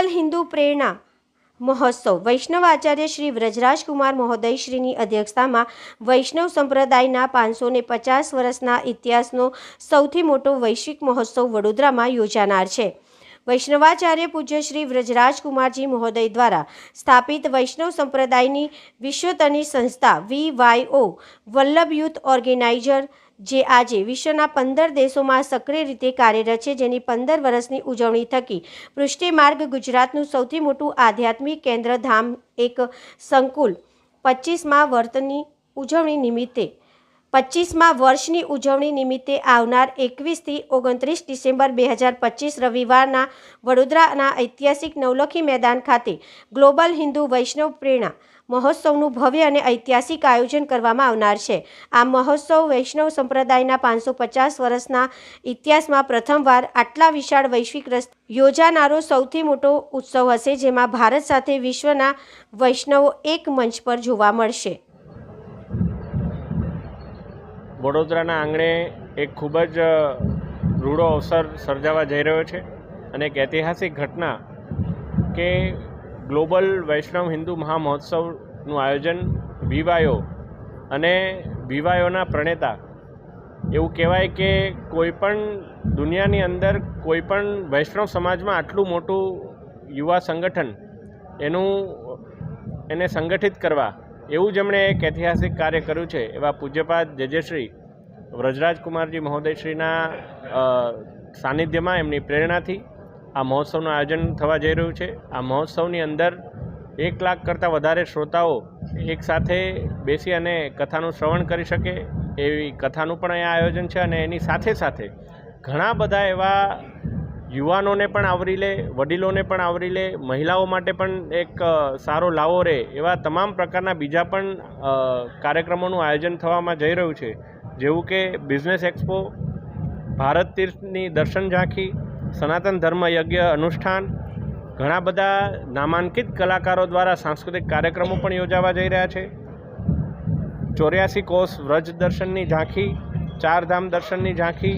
Global Hindu પ્રેરણા મહોત્સવ વૈષ્ણવ આચાર્ય શ્રી વ્રજરાજકુમાર મહોદય શ્રીની અધ્યક્ષતામાં વૈષ્ણવ સંપ્રદાયના 550 વર્ષના ઇતિહાસનો સૌથી મોટો વૈશ્વિક મહોત્સવ વડોદરામાં યોજાનાર છે। વૈષ્ણવાચાર્ય પૂજ્ય શ્રી વ્રજરાજકુમારજી મહોદય દ્વારા સ્થાપિત વૈષ્ણવ સંપ્રદાયની વિશ્વતની સંસ્થા VYO વલ્લભ યુથ ઓર્ગેનાઇઝર જે આજે વિશ્વના 15 દેશોમાં સક્રિય રીતે કાર્યરત છે, જેની 15 વર્ષની ઉજવણી થકી પૃષ્ટિ માર્ગ ગુજરાતનું સૌથી મોટું આધ્યાત્મિક કેન્દ્ર ધામ એક સંકુલ 25મા વર્ષની ઉજવણી નિમિત્તે આવનાર 21 થી 29 ડિસેમ્બર 2025 રવિવારના વડોદરાના ઐતિહાસિક નવલખી મેદાન ખાતે ગ્લોબલ હિન્દુ વૈષ્ણવ પ્રેરણા મહોત્સવનું ભવ્ય અને ઐતિહાસિક આયોજન કરવામાં આવનાર છે। આ મહોત્સવ વૈષ્ણવ સંપ્રદાયના 550 વર્ષના ઇતિહાસમાં પ્રથમવાર આટલા વિશાળ વૈશ્વિક રસ્તે યોજાનારો સૌથી મોટો ઉત્સવ હશે, જેમાં ભારત સાથે વિશ્વના વૈષ્ણવો એક મંચ પર જોવા મળશે। વડોદરાના આંગણે એક ખૂબ જ રૂડો અવસર સર્જાવા જઈ રહ્યો છે અને એક ઐતિહાસિક ઘટના કે ગ્લોબલ વૈષ્ણવ હિન્દુ મહામહોત્સવનું આયોજન VYO અને VYOના પ્રણેતા એવું કહેવાય કે કોઈપણ દુનિયાની અંદર કોઈપણ વૈષ્ણવ સમાજમાં આટલું મોટું યુવા સંગઠન એને સંગઠિત કરવા એવું જેમણે એક ઐતિહાસિક કાર્ય કર્યું છે એવા પૂજ્યપાદ જે શ્રી વ્રજરાજકુમારજી મહોદયશ્રીના સાનિધ્યમાં એમની પ્રેરણાથી આ મહોત્સવનું આયોજન થવા જઈ રહ્યું છે। આ મહોત્સવની અંદર 1 લાખ કરતાં વધારે શ્રોતાઓ એકસાથે બેસી અને કથાનું શ્રવણ કરી શકે એવી કથાનું પણ અહીંયા આયોજન છે અને એની સાથે સાથે ઘણા બધા એવા યુવાનોને પણ આવરી લે, વડીલોને પણ આવરી લે, મહિલાઓ માટે પણ એક સારો લાવો રહે એવા તમામ પ્રકારના બીજા પણ કાર્યક્રમોનું આયોજન થવામાં જઈ રહ્યું છે, જેવું કે બિઝનેસ એક્સપો, ભારત તીર્થની દર્શન ઝાંખી, સનાતન ધર્મ યજ્ઞ અનુષ્ઠાન, ઘણા બધા નામાંકિત કલાકારો દ્વારા સાંસ્કૃતિક કાર્યક્રમો પણ યોજાવા જઈ રહ્યા છે। 84 કોષ વ્રજ દર્શનની ઝાંખી, 4 ધામ દર્શનની ઝાંખી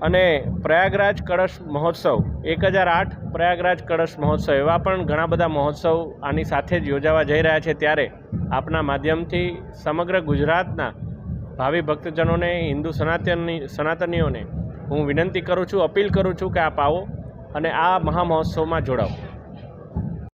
અને પ્રયાગરાજ કળશ મહોત્સવ 1008 પ્રયાગરાજ કળશ મહોત્સવ એવા પણ ઘણા બધા મહોત્સવ આની સાથે જ યોજાવા જઈ રહ્યા છે। ત્યારે આપના માધ્યમથી સમગ્ર ગુજરાતના ભાવિ ભક્તજનોને, હિન્દુ સનાતનીઓને હું વિનંતી કરું છું, અપીલ કરું છું કે આપ આવો અને આ મહામહોત્સવમાં જોડાઓ।